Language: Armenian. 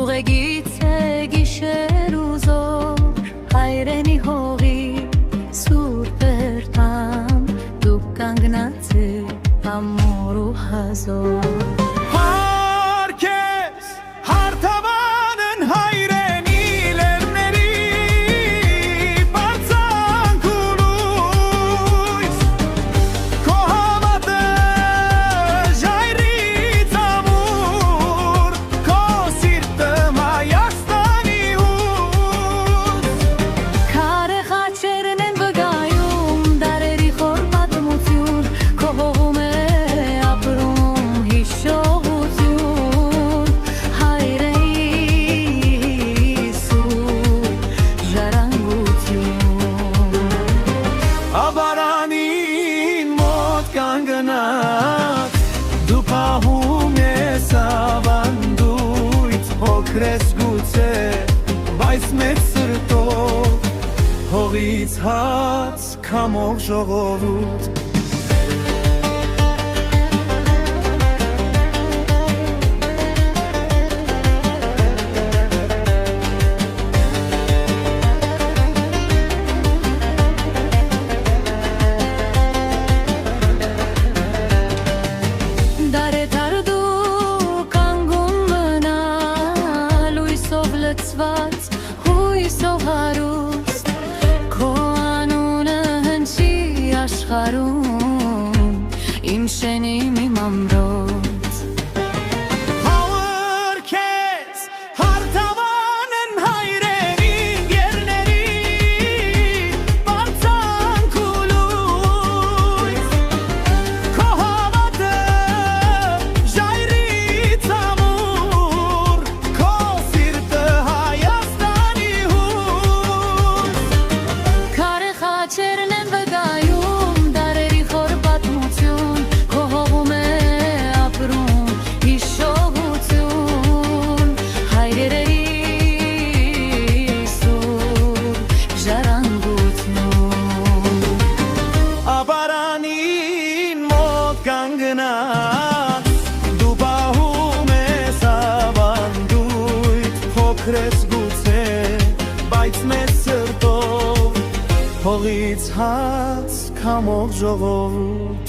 ուղեգից է գիշեր ու զոր հայրենի հողի սուրբ երթամ դուք կանգնած եք ամոր ու հազոր Դու պահում ես ավանդույթ հոգրես գուցե բայց մեծ սրտով հողից հաց քամող ժողովուրդ հույսով հարուստ քո անունը հնչի աշխարհում իմ շենի մի մամրոց Հավոր քեզ հարթավան են հայրենի գերների բարձանք ու լույս քո հավատը ժայռից ամուր քո սիրտը Չերն են վգայում դարերի խոր պատմություն Քո հողում է ապրում հիշողություն Հայրերի սուրբ ժառանգություն Ապարանին մոտ կանգնած Դու պահում ես ավանդույթ Փոքրես գուցե բայց մեծ սրտով Հողից հաց քամող ժողովուրդ